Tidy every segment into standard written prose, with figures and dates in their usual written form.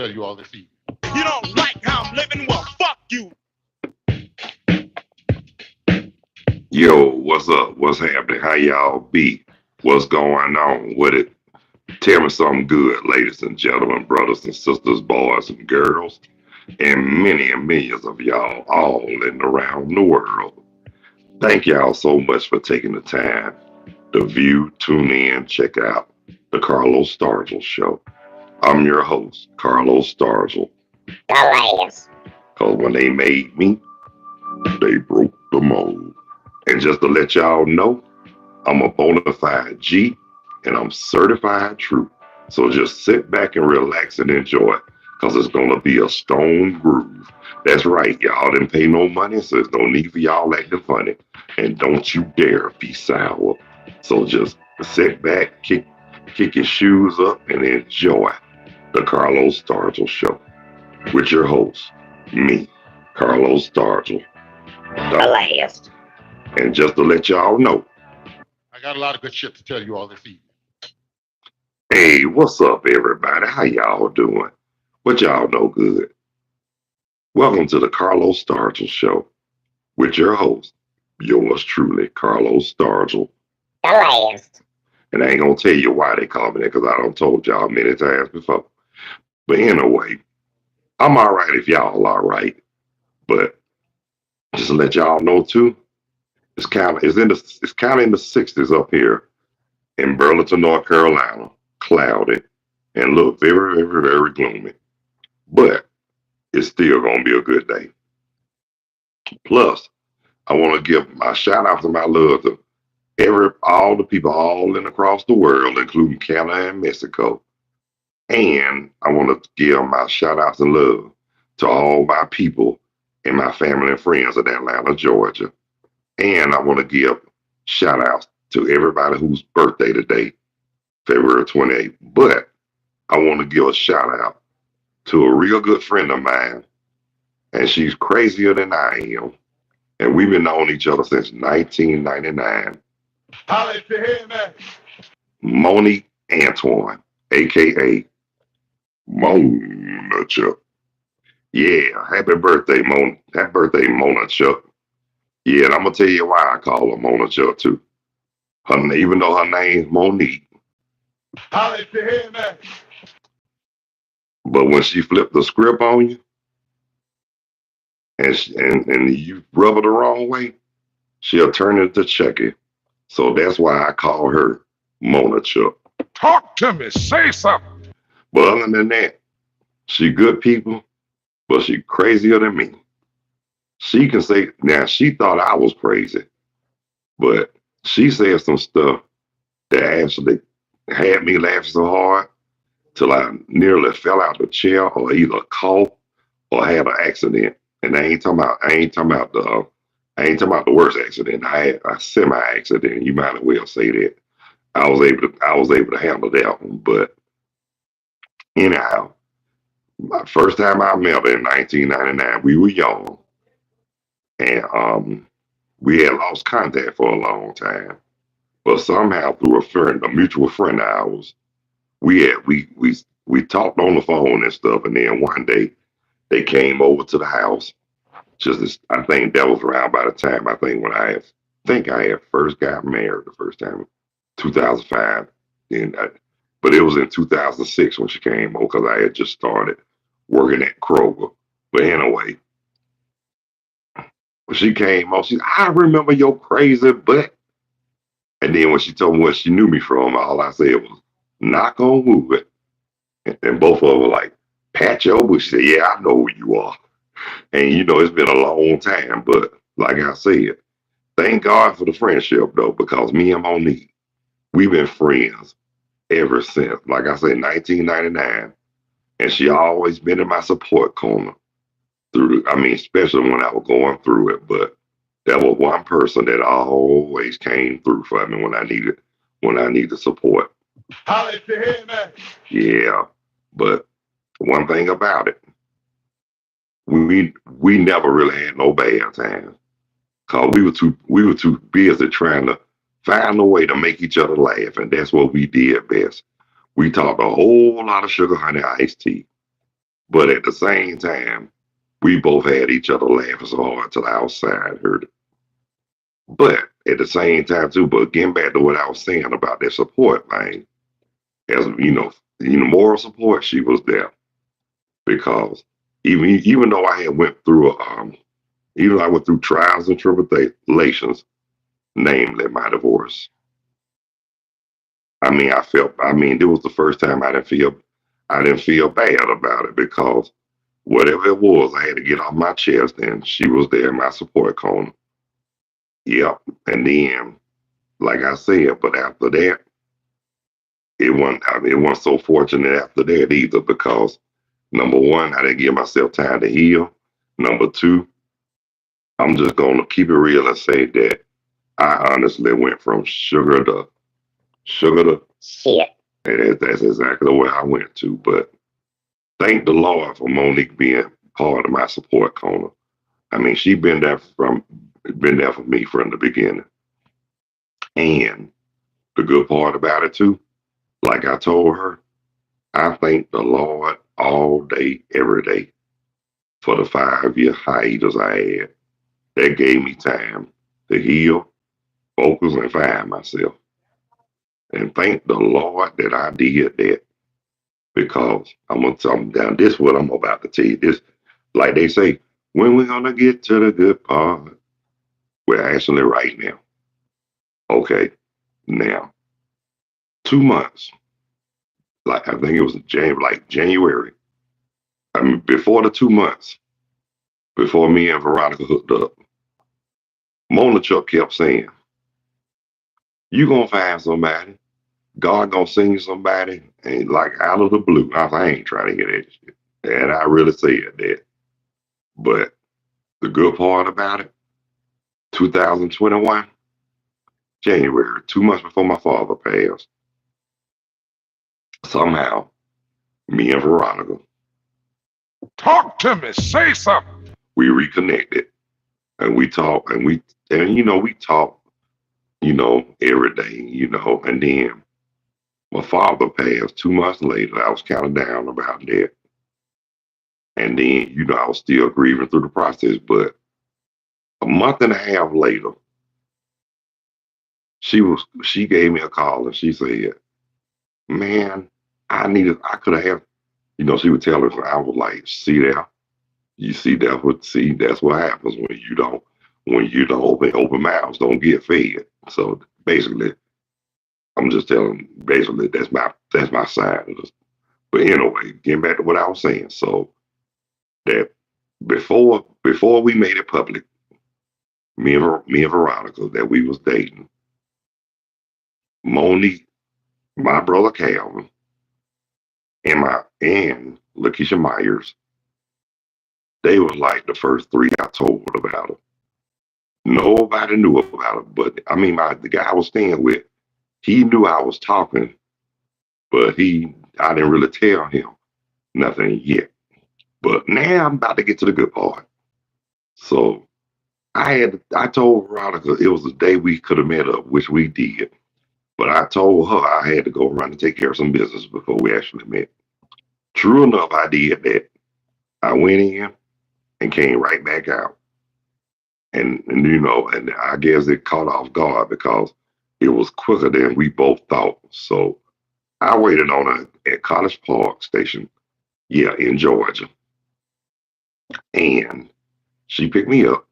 tell you all this evening. You don't like how I'm living? Well, fuck you. Yo, what's up? What's happening? How y'all be? What's going on with it? Tell me something good, ladies and gentlemen, brothers and sisters, boys and girls, and many and millions of y'all all in and around the world. Thank y'all so much for taking the time to view, tune in, check out the Carlos Stargell Show. I'm your host, Carlos Stargell. Hilarious. Because when they made me, they broke the mold. And just to let y'all know, I'm a bona fide G and I'm certified true. So just sit back and relax and enjoy it because it's going to be a stone groove. That's right, y'all didn't pay no money, so there's no need for y'all acting funny. And don't you dare be sour. So just sit back, kick your shoes up, and enjoy the Carlos Stargell Show with your host, me, Carlos Stargell. Hilarious. And just to let y'all know, I got a lot of good shit to tell you all this evening. hey, what's up, everybody? How y'all doing? What y'all know good? Welcome to the Carlos Stargell Show with your host, yours truly, Carlos Stargell. Hilarious. And I ain't gonna tell you why they call me that because I done told y'all many times before. But anyway, I'm all right if y'all all right. But just to let y'all know too, it's kind of in the 60s up here in Burlington, North Carolina, cloudy and look very, very, very gloomy. But it's still gonna be a good day. Plus, I want to give my shout out to my love to all the people all in across the world, including Canada and Mexico. And I want to give my shout outs and love to all my people and my family and friends in Atlanta, Georgia. And I want to give shout outs to everybody whose birthday today, February 28th. But I want to give a shout out to a real good friend of mine, and she's crazier than I am. And we've been knowing each other since 1999. Holla if you hear me. Monique Antoine, aka Mona Chuck. Yeah, happy birthday, Mona. Happy birthday, Mona Chuck. Yeah, and I'm gonna tell you why I call her Mona Chuck too. Even though her name's Monique, Holla if you hear me. but when she flipped the script on you and you rub her the wrong way, she'll turn it to Chucky. So that's why I call her Mona Chuck. Talk to me. Say something. But other than that, she good people, but she crazier than me. She can say, now she thought I was crazy, but she said some stuff that actually had me laughing so hard till I nearly fell out the chair or either coughed or had an accident. And I ain't talking about the worst accident. I had a semi accident. You might as well say that. I was able to handle that one. But anyhow, my first time I met her in 1999, we were young, and we had lost contact for a long time. But somehow through a mutual friend of ours, we talked on the phone and stuff. And then one day they came over to the house. I think that was around by the time I had first got married the first time, 2005. But it was in 2006 when she came over because I had just started working at Kroger. But anyway, when she came over, I remember your crazy butt. And then when she told me where she knew me from, all I said was, knock on wood. And both of them were like, pat your butt. She said, yeah, I know who you are. And it's been a long time, but like I said, thank God for the friendship though, because me and Monique, we've been friends ever since. Like I said, 1999, and she always been in my support corner especially when I was going through it. But there was one person that always came through for me when I needed support. Holla if you hear me. Yeah, but one thing about it, we never really had no bad times because we were too busy trying to find a way to make each other laugh, and that's what we did best. We talked a whole lot of sugar honey iced tea. But at the same time, we both had each other laughing so hard till the outside hurt it. But at the same time too, but getting back to what I was saying about that support thing, as moral support, she was there because even though I had went through even though I went through trials and tribulations, namely my divorce. It was the first time I didn't feel bad about it because whatever it was, I had to get off my chest, and she was there in my support corner. Yep. And then, like I said, but after that, it wasn't so fortunate after that either because number one, I didn't give myself time to heal. Number two, I'm just gonna keep it real and say that I honestly went from sugar to Shit. and that's exactly where I went to. But thank the Lord for Monique being part of my support corner. I mean, she been there for me from the beginning. And the good part about it too, like I told her, I thank the Lord all day, every day for the 5 year hiatus I had. That gave me time to heal, focus, and find myself. And thank the Lord that I did that because I'm gonna tell them down this what I'm about to tell you. This, like they say, when we gonna get to the good part? We're actually right now. Okay, now 2 months. Like I think it was January. I mean, before the 2 months, before me and Veronica hooked up, Mona Chuck kept saying, "You gonna find somebody. God gonna send you somebody." And like out of the blue, I ain't trying to hear that shit. And I really said that. But the good part about it, 2021, January, 2 months before my father passed, somehow me and Veronica, Talk to me. Say something. we reconnected and we talked we talked, every day, and then my father passed 2 months later. I was kind of down about that. And then, I was still grieving through the process. But a month and a half later, she gave me a call and she said, "Man, I could have had," she would tell her, I was like, "See there? You see that's what happens when you don't open mouths, don't get fed." So basically, I'm just telling basically that's my side of this. But anyway, getting back to what I was saying. So that before we made it public, me and Veronica, that we was dating, Monique, my brother Calvin, and Lakeisha Myers, they was like the first three I told about her. Nobody knew about her, but I mean, the guy I was staying with, he knew I was talking, but I didn't really tell him nothing yet. But now I'm about to get to the good part. So I told Veronica it was the day we could have met up, which we did. But I told her I had to go around and take care of some business before we actually met. True enough, I did that. I went in and came right back out. And I guess it caught off guard because it was quicker than we both thought. So I waited on her at College Park Station, yeah, in Georgia. And she picked me up.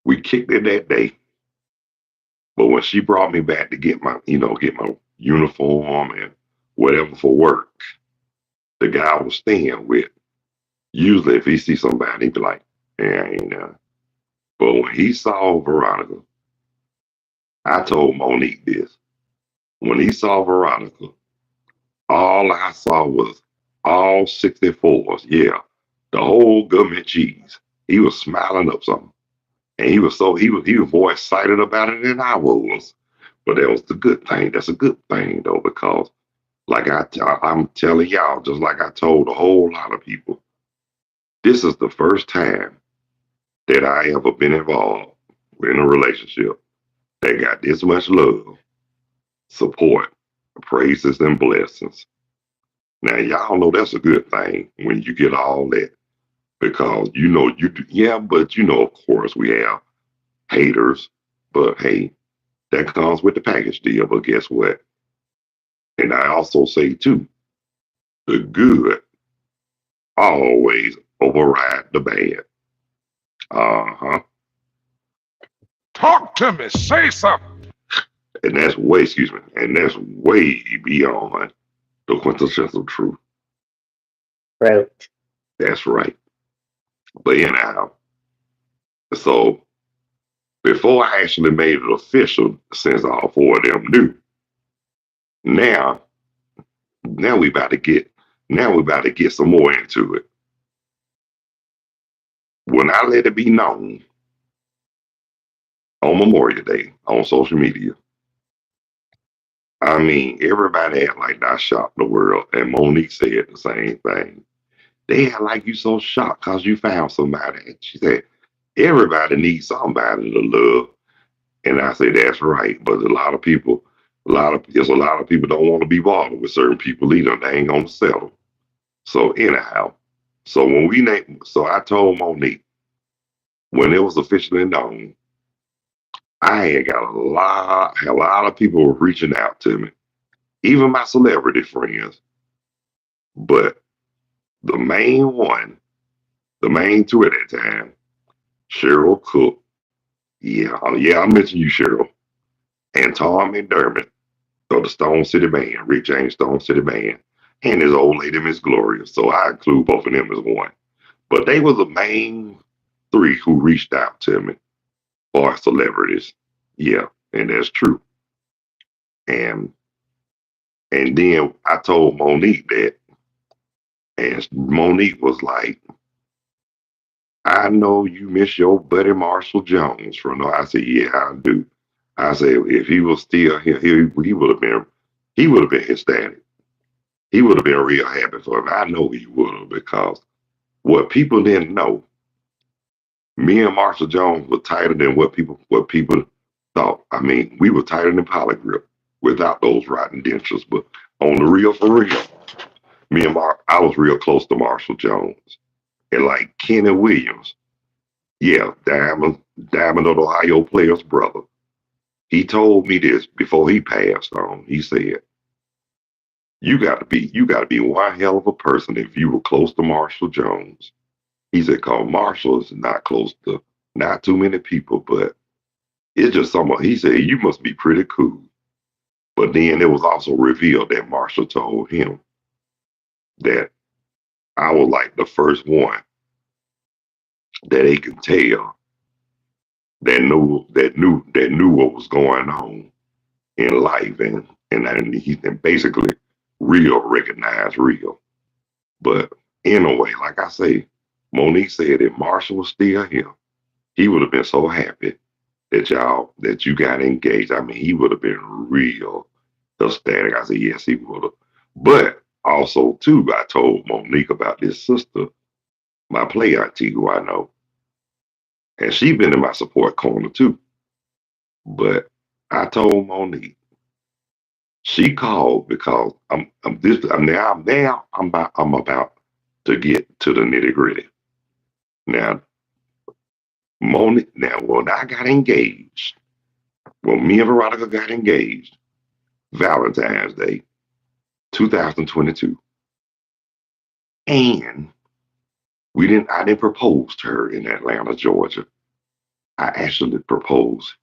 We kicked it that day. But when she brought me back to get my uniform and whatever for work, the guy I was staying with, usually if he see somebody, he'd be like, "Yeah, ain't none." But when he saw Veronica, I told Monique this. When he saw Veronica, all I saw was all 64s. Yeah, the whole government cheese. He was smiling up something. And he was more excited about it than I was. But that was the good thing. That's a good thing though, because like I'm telling y'all, just like I told a whole lot of people, this is the first time that I ever been involved in a relationship that got this much love, support, praises, and blessings. Now y'all know that's a good thing when you get all that because you know you do, yeah, but you know of course we have haters, but hey, that comes with the package deal. But guess what? And I also say too, the good always override the bad. Uh-huh. Talk to me. Say something. And that's way, excuse me, and that's way beyond the quintessential truth. Fruit. That's right. But anyhow, so before I actually made it official, since all four of them knew, now, now we about to get, now we about to get some more into it. When I let it be known on Memorial Day on social media, I mean, everybody act like I shocked the world, and Monique said the same thing. They act like you so shocked because you found somebody. She said, everybody needs somebody to love. And I say, that's right. But there's a lot of people don't want to be bothered with certain people either. They ain't going to settle. So anyhow, so I told Monique when it was officially known, I had got a lot of people were reaching out to me, even my celebrity friends. But the main one, the main two at that time, Cheryl Cook. Yeah, I mentioned you, Cheryl. And Tom McDermott of the Stone City Band, Rick James Stone City Band, and his old lady, Miss Gloria. So I include both of them as one. But they were the main three who reached out to me for celebrities. Yeah, and that's true. And and then I told Monique that, and Monique was like, I know you miss your buddy Marshall Jones from no. I said, yeah, I do. I said, if he was still here, he would have been ecstatic. He would have been real happy for him. I know he would have because what people didn't know, me and Marshall Jones were tighter than what people thought. I mean, we were tighter than Polygrip without those rotten dentures. But on the real, for real, I was real close to Marshall Jones. And like Kenny Williams, yeah, Diamond of the Ohio player's brother. He told me this before he passed on. He said, you gotta be one hell of a person if you were close to Marshall Jones. He said, cause Marshall is not close to not too many people, but it's just someone. He said, you must be pretty cool. But then it was also revealed that Marshall told him that I was like the first one that they could tell that knew what was going on in life, and he basically real recognized real. But anyway, like I say, Monique said if Marshall was still here, he would have been so happy that you got engaged. I mean, he would have been real ecstatic. I said, yes, he would have. But also too, I told Monique about this sister, my play auntie who I know. And she been in my support corner too. But I told Monique, she called because I'm about to get to the nitty gritty. Now, Monique, now when I got engaged, when me and Veronica got engaged, Valentine's Day, 2022. And I didn't propose to her in Atlanta, Georgia. I actually proposed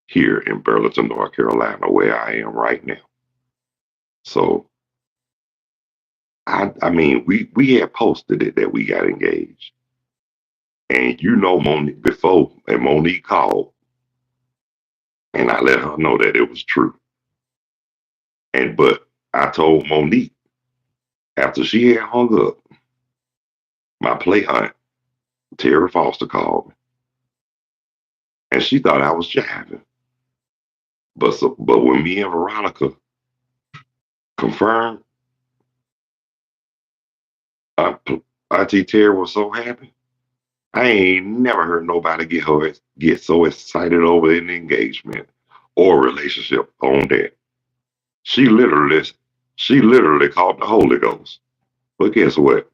here in Burlington, North Carolina, where I am right now. So I mean, we had posted it that we got engaged. And you know Monique before, and Monique called, and I let her know that it was true. But I told Monique after she had hung up, my play aunt, Terry Foster, called me, and she thought I was jiving. But when me and Veronica confirmed, Aunt, Auntie Terry was so happy. I ain't never heard nobody get so excited over an engagement or relationship on that. She literally She literally caught the Holy Ghost. But guess what?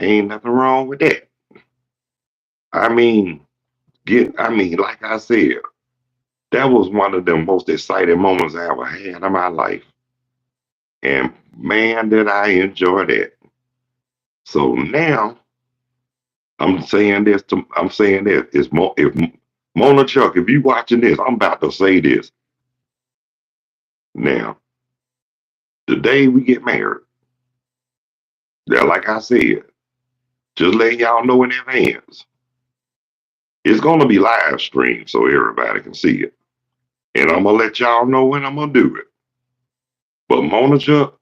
Ain't nothing wrong with that. I mean, like I said, that was one of the most exciting moments I ever had in my life. And man, did I enjoy that. So now I'm saying this. If Mona Chuck, if you watching this, I'm about to say this. Now, the day we get married, now, like I said, just letting y'all know in advance, it's gonna be live streamed so everybody can see it. And I'm gonna let y'all know when I'm gonna do it. But Mona Chuck,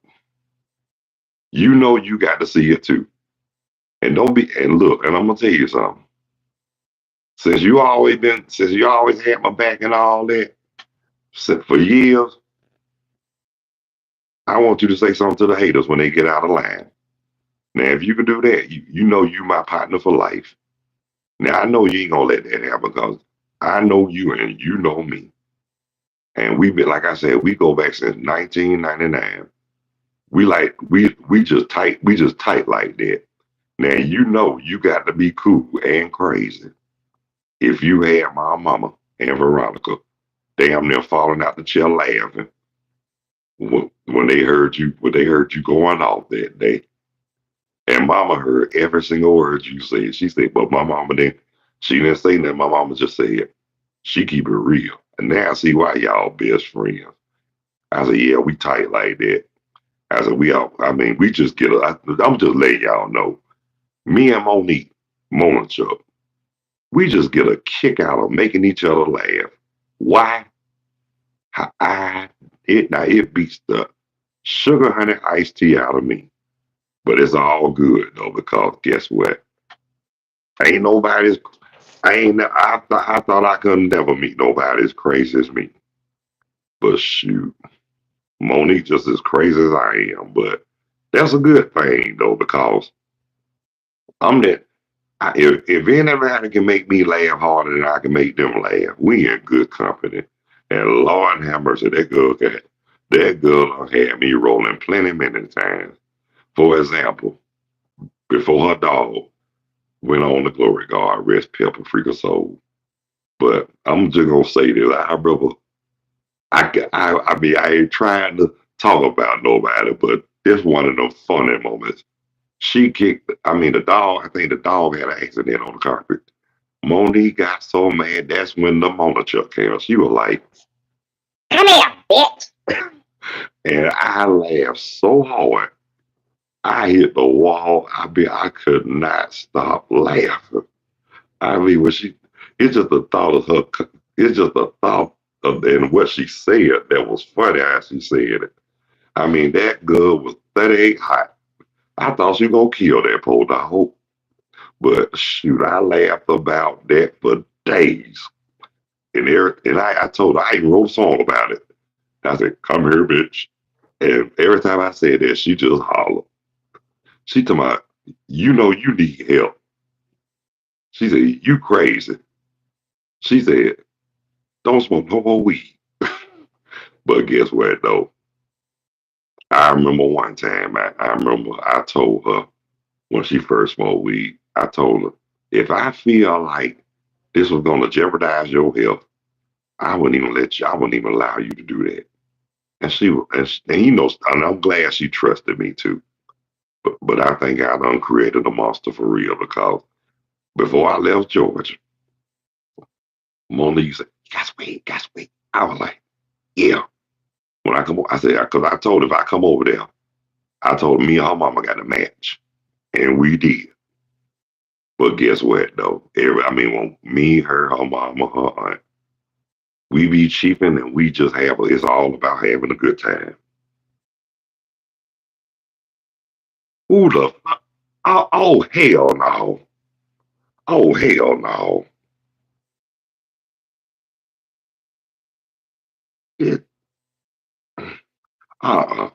you know you got to see it too. And don't be and look, and I'm gonna tell you something. Since you always had my back and all that, for years, I want you to say something to the haters when they get out of line. Now, if you can do that, you know you my partner for life. Now, I know you ain't gonna let that happen because I know you and you know me. And we've been, like I said, we go back since 1999. We just tight like that. Now you know you got to be cool and crazy. If you had my mama and Veronica damn near falling out the chair laughing when they heard you going off that day. And mama heard every single word you said. She said, but my mama didn't she didn't say nothing. My mama just said, she keep it real. And now I see why y'all best friends. I said, yeah, we tight like that. I said, we just I'm just letting y'all know. Me and Monique, Mona Chuck, we just get a kick out of making each other laugh. Why? It beats the sugar honey iced tea out of me. But it's all good though, because guess what? Ain't nobody's I ain't I thought I could never meet nobody as crazy as me. But shoot, Monique just as crazy as I am. But that's a good thing though, because I'm that if anybody can make me laugh harder than I can make them laugh, we in good company. And Lord have mercy, that girl had me rolling plenty many times. For example, before her dog went on to glory, God rest Pepper freak of soul. But I'm just gonna say this, I remember I ain't trying to talk about nobody, but this one of them funny moments. She kicked, the dog, I think the dog had an accident on the carpet. Monique got so mad, that's when the Mona Chuck came out. She was like, Come here, bitch. and I laughed so hard, I hit the wall. I could not stop laughing. When it's just the thought of her, it's just the thought of and what she said that was funny as she said it. That girl was 38 hot. I thought she was gonna kill that poor dog. But shoot, I laughed about that for days. And I told her, I even wrote a song about it. I said, come here, bitch. And every time I said that, she just hollered. She told me, you know you need help. She said, you crazy. She said, don't smoke no more weed. But guess what, though? I remember one time, I remember I told her when she first smoked weed, I told her, if I feel like this was going to jeopardize your health, I wouldn't even allow you to do that. And I'm glad she trusted me too. But I think I done created a monster for real because before I left Georgia, Monique said, you got to wait. I was like, yeah. When I come, I said, because I told her if I come over there, I told her me and her mama got a match. And we did. But guess what, though? When me, her mama, her aunt, we be cheaping and we just it's all about having a good time. Who the fuck? Oh, hell no. Oh, hell no. It, uh-uh.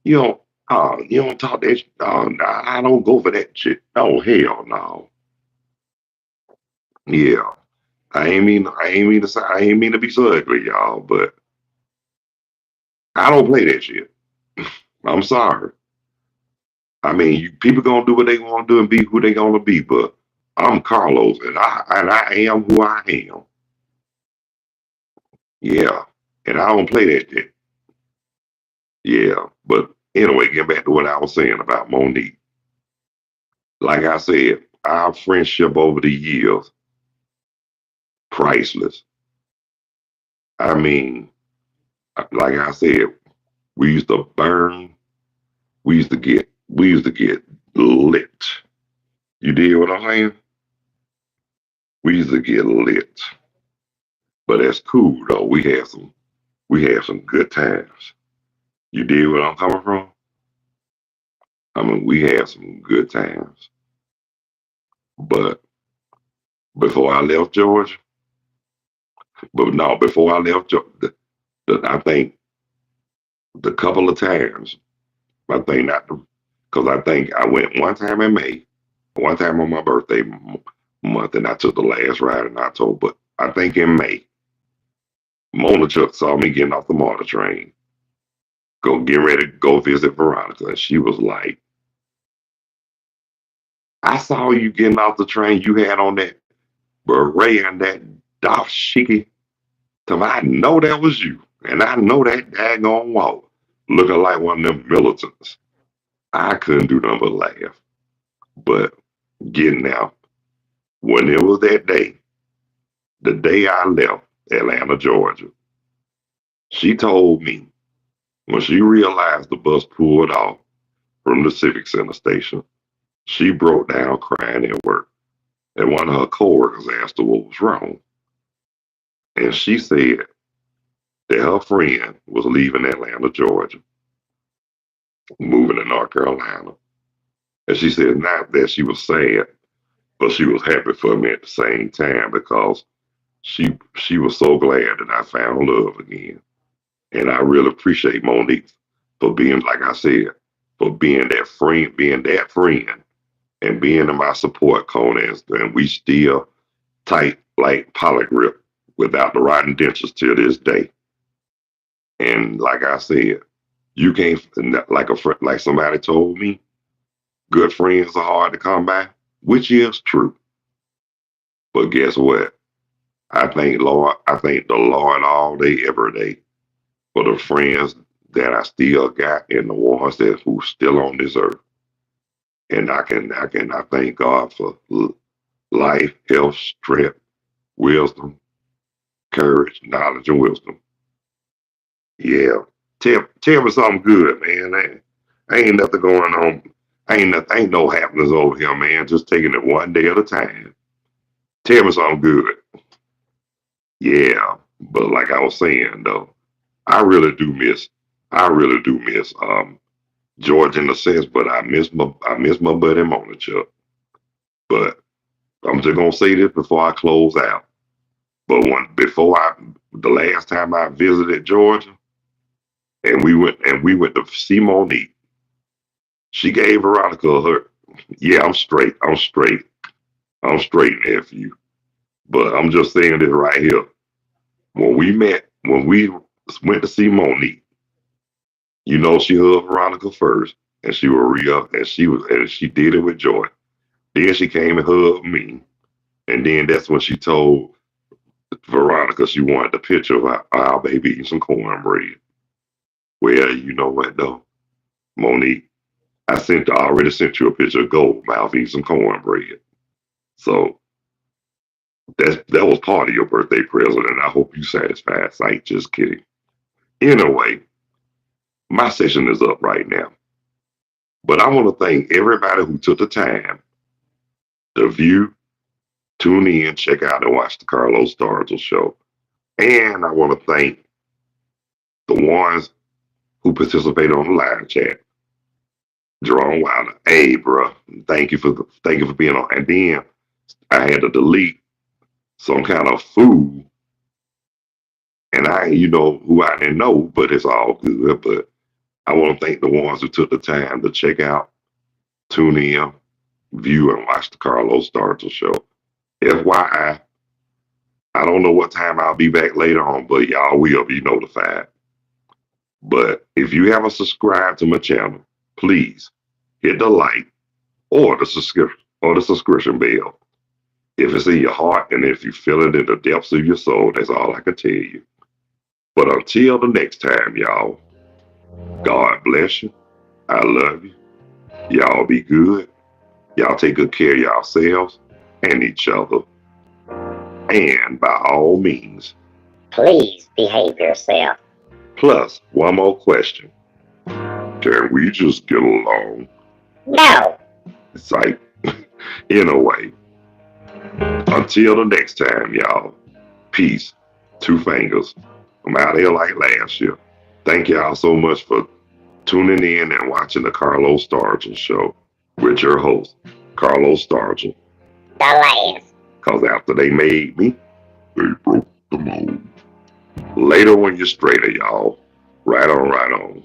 You don't talk that. Nah, I don't go for that shit. Oh hell no. Yeah, I ain't mean to be so ugly, y'all. But I don't play that shit. I'm sorry. I mean, people gonna do what they want to do and be who they gonna be, but I'm Carlos, and I am who I am. Yeah, and I don't play that shit. Yeah, but anyway, get back to what I was saying about Monique. Like I said, our friendship over the years, priceless. I mean, like I said, we used to burn. We used to get lit. You did what I'm saying? We used to get lit. But that's cool though. We had some good times. You did where I'm coming from? I mean, we had some good times. But before I left Georgia, but no, before I left Georgia, I think the couple of times, I think not, because I think I went one time in May, one time on my birthday month, and I took the last ride in October. But I think in May, Mona Chuck saw me getting off the MARTA train, get ready to go visit Veronica, and she was like, I saw you getting off the train. You had on that beret and that dashiki. So I know that was you. And I know that daggone walk looking like one of them militants. I couldn't do nothing but laugh. But getting out, when it was that day, the day I left Atlanta, Georgia, she told me when she realized the bus pulled off from the Civic Center station, she broke down crying at work. And one of her coworkers asked her what was wrong. And she said that her friend was leaving Atlanta, Georgia, moving to North Carolina. And she said not that she was sad, but she was happy for me at the same time because she was so glad that I found love again. And I really appreciate Monique for being, like I said, for being that friend, and being in my support corners. And we still tight like polygrip without the rotten dentures till this day. And like I said, you can't like a friend, like somebody told me, good friends are hard to come by, which is true. But guess what? I thank the Lord all day, every day for the friends that I still got and the ones that who still on this earth. And I thank God for life, health, strength, wisdom, courage, knowledge, and wisdom. Yeah. Tell me something good, man. Ain't nothing going on. Ain't no happenings over here, man. Just taking it one day at a time. Tell me something good. Yeah. But like I was saying though, I really do miss I really do miss George in a sense, but I miss my buddy Mona Chuck. But I'm just gonna say this before I close out. But the last time I visited Georgia and we went to see Monique, she gave Veronica her, yeah, I'm straight, nephew. But I'm just saying this right here. When we went to see Monique, she hugged Veronica first, and she was real, and she did it with joy. Then she came and hugged me, and then that's when she told Veronica she wanted the picture of our baby eating some cornbread. Well, you know what though, Monique, I already sent you a picture of gold mouth eating some cornbread. So that was part of your birthday present, and I hope you satisfied. I ain't just kidding. Anyway, my session is up right now, but I want to thank everybody who took the time to view, tune in, check out, and watch the Carlos Stargell show. And I want to thank the ones who participated on the live chat. Jerome Wilder, hey, bro, thank you for being on. And then I had to delete some kind of fool, and who I didn't know, but it's all good. But I want to thank the ones who took the time to check out, tune in, view, and watch the Carlos Stargell show. FYI, I don't know what time I'll be back later on, but y'all will be notified. But if you haven't subscribed to my channel, please hit the like or the subscription bell. If it's in your heart and if you feel it in the depths of your soul, that's all I can tell you. But until the next time, y'all, God bless you. I love you. Y'all be good. Y'all take good care of yourselves and each other. And by all means, Please behave yourself. plus one more question. Can we just get along? No. It's like, in a way. Until the next time, y'all. Peace. Two fingers. I'm out here like last year. Thank y'all so much for tuning in and watching the Carlos Stargell Show with your host, Carlos Stargell. The last. Because after they made me, they broke the mold. Later when you're straighter, y'all. Right on, right on.